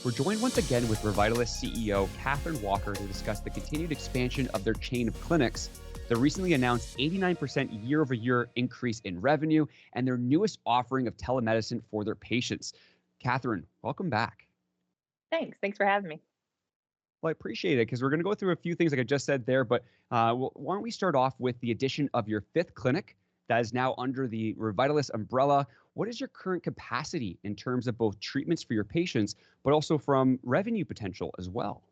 We're joined once again with Revitalist CEO Kathryn Walker to discuss the continued expansion of their chain of clinics, the recently announced 89% year-over-year increase in revenue, and their newest offering of telemedicine for their patients. Kathryn, welcome back. Thanks for having me. Well, I appreciate it because we're going to go through a few things like I just said there, but why don't we start off with the addition of your fifth clinic that is now under the Revitalist umbrella. What is your current capacity in terms of both treatments for your patients, but also from revenue potential as well?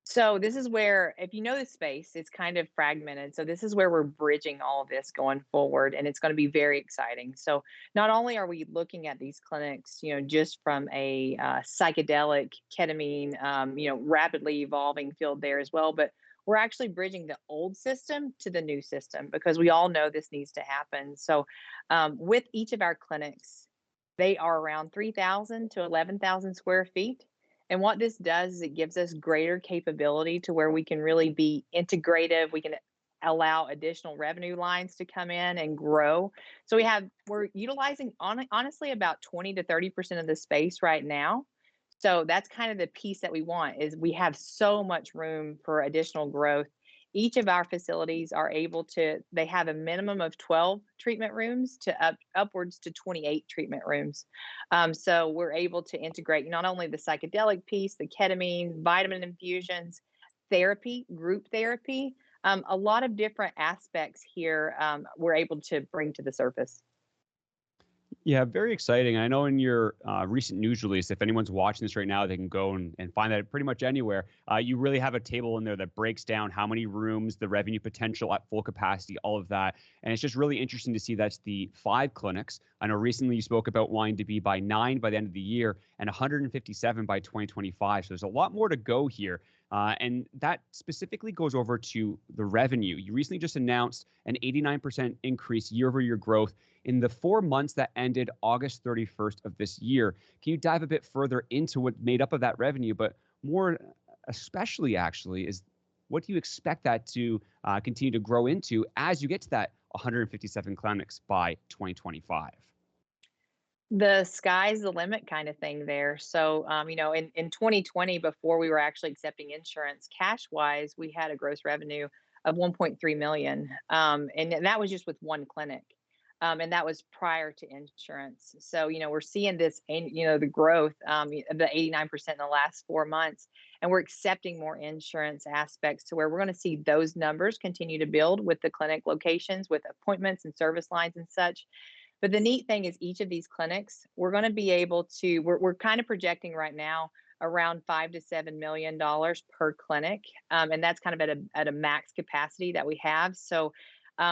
So this is where, if you know the space, it's kind of fragmented. So this is where we're bridging all of this going forward, and it's going to be very exciting. So not only are we looking at these clinics, just from a psychedelic, ketamine, rapidly evolving field there as well, but we're actually bridging the old system to the new system because we all know this needs to happen. So with each of our clinics, they are around 3,000 to 11,000 square feet. And what this does is it gives us greater capability to where we can really be integrative. We can allow additional revenue lines to come in and grow. So we're utilizing honestly about 20 to 30% of the space right now. So that's kind of the piece that we want is we have so much room for additional growth. Each of our facilities they have a minimum of 12 treatment rooms to upwards to 28 treatment rooms. So we're able to integrate not only the psychedelic piece, the ketamine, vitamin infusions, therapy, group therapy, a lot of different aspects here we're able to bring to the surface. Yeah, very exciting. I know in your recent news release, if anyone's watching this right now, they can go and find that pretty much anywhere. You really have a table in there that breaks down how many rooms, the revenue potential at full capacity, all of that. And it's just really interesting to see that's the 5 clinics. I know recently you spoke about wanting to be by 9 by the end of the year and 157 by 2025. So there's a lot more to go here. And that specifically goes over to the revenue. You recently just announced an 89% increase year-over-year growth in the 4 months that ended August 31st of this year. Can you dive a bit further into what made up of that revenue, but more especially actually is what do you expect that to continue to grow into as you get to that 157 clinics by 2025? The sky's the limit kind of thing there. So, in 2020, before we were actually accepting insurance, cash wise, we had a gross revenue of 1.3 million. And that was just with one clinic. And that was prior to insurance. So, we're seeing this, the growth, the 89% in the last 4 months, and we're accepting more insurance aspects to where we're going to see those numbers continue to build with the clinic locations, with appointments and service lines and such. But the neat thing is each of these clinics, we're going to be able to, we're kind of projecting right now around $5 to $7 million per clinic. And that's kind of at a max capacity that we have. So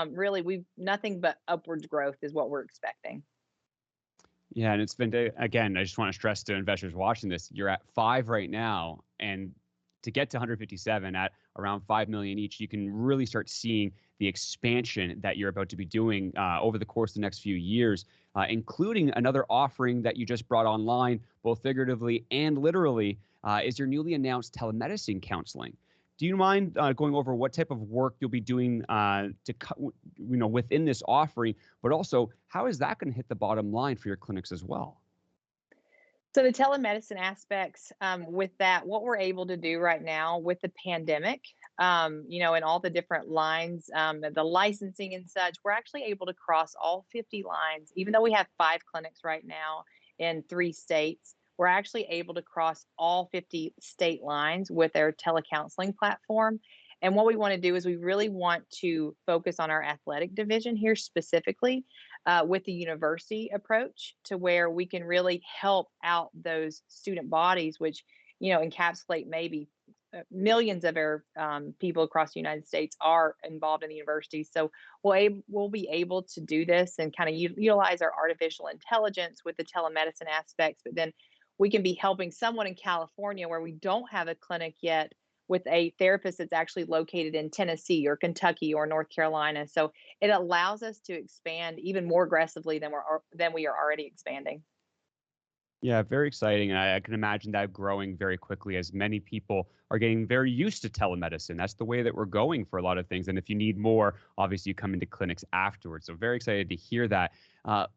really we've nothing but upwards growth is what we're expecting. Yeah, and it's been, again, I just want to stress to investors watching this, you're at 5 right now, and to get to 157 at around 5 million each, you can really start seeing the expansion that you're about to be doing over the course of the next few years, including another offering that you just brought online, both figuratively and literally, is your newly announced telemedicine counseling. Do you mind going over what type of work you'll be doing within this offering, but also how is that going to hit the bottom line for your clinics as well? So the telemedicine aspects with that, what we're able to do right now with the pandemic, and all the different lines, the licensing and such, we're actually able to cross all 50 lines, even though we have 5 clinics right now in 3 states. We're actually able to cross all 50 state lines with our telecounseling platform. And what we want to do is we really want to focus on our athletic division here specifically with the university approach to where we can really help out those student bodies, which, encapsulate maybe millions of our people across the United States are involved in the university. So we'll be able to do this and kind of utilize our artificial intelligence with the telemedicine aspects, but then we can be helping someone in California where we don't have a clinic yet with a therapist that's actually located in Tennessee or Kentucky or North Carolina. So it allows us to expand even more aggressively than we are already expanding. Yeah, very exciting. And I can imagine that growing very quickly as many people are getting very used to telemedicine. That's the way that we're going for a lot of things. And if you need more, obviously you come into clinics afterwards. So very excited to hear that.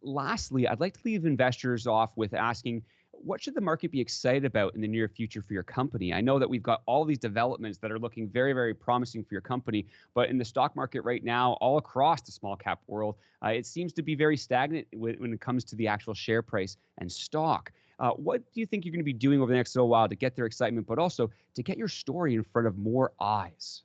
Lastly, I'd like to leave investors off with asking, what should the market be excited about in the near future for your company? I know that we've got all these developments that are looking very, very promising for your company, but in the stock market right now, all across the small cap world, it seems to be very stagnant when it comes to the actual share price and stock. What do you think you're going to be doing over the next little while to get their excitement, but also to get your story in front of more eyes?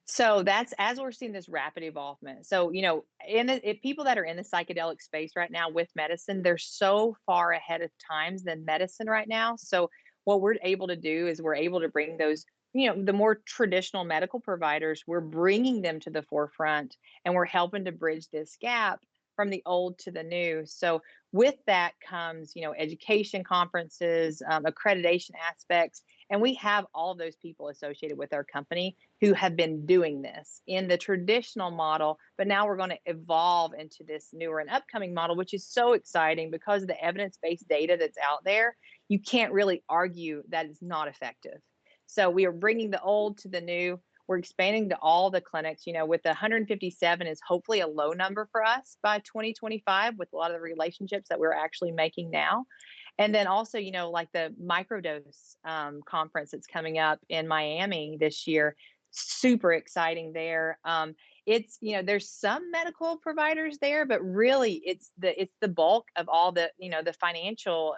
So that's as we're seeing this rapid evolvement. So, people that are in the psychedelic space right now with medicine, they're so far ahead of times than medicine right now. So, what we're able to do is we're able to bring those, the more traditional medical providers, we're bringing them to the forefront and we're helping to bridge this gap from the old to the new. So, with that comes, education conferences, accreditation aspects, and we have all of those people associated with our company who have been doing this in the traditional model, but now we're going to evolve into this newer and upcoming model, which is so exciting because of the evidence-based data that's out there. You can't really argue that it's not effective. So we are bringing the old to the new. We're expanding to all the clinics, with the 157 is hopefully a low number for us by 2025 with a lot of the relationships that we're actually making now. And then also, like the Microdose conference that's coming up in Miami this year, super exciting there. It's, there's some medical providers there, but really it's the bulk of all the financial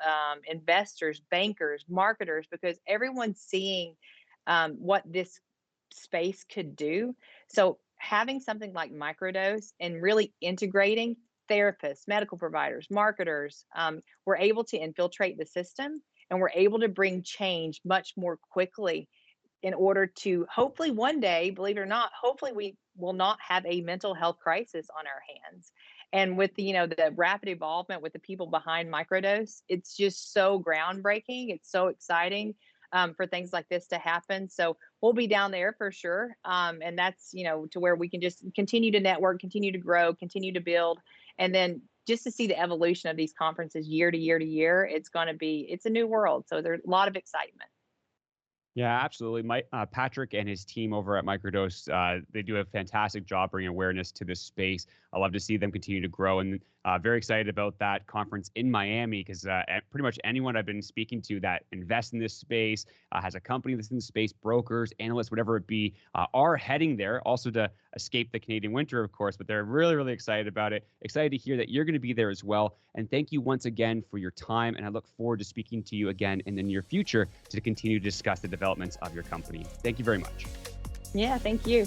investors, bankers, marketers, because everyone's seeing what this space could do. So having something like Microdose and really integrating therapists, medical providers, marketers, we're able to infiltrate the system and we're able to bring change much more quickly in order to hopefully one day, believe it or not, hopefully we will not have a mental health crisis on our hands. And with the rapid involvement with the people behind Microdose, it's just so groundbreaking. It's so exciting for things like this to happen. So we'll be down there for sure. And that's, to where we can just continue to network, continue to grow, continue to build. And then just to see the evolution of these conferences year to year to year, it's a new world. So there's a lot of excitement. Yeah, absolutely. Patrick and his team over at Microdose, they do a fantastic job bringing awareness to this space. I love to see them continue to grow, and very excited about that conference in Miami because pretty much anyone I've been speaking to that invests in this space, has a company that's in the space, brokers, analysts, whatever it be, are heading there also to escape the Canadian winter, of course, but they're really, really excited about it. Excited to hear that you're going to be there as well. And thank you once again for your time. And I look forward to speaking to you again in the near future to continue to discuss the developments of your company. Thank you very much. Yeah, thank you.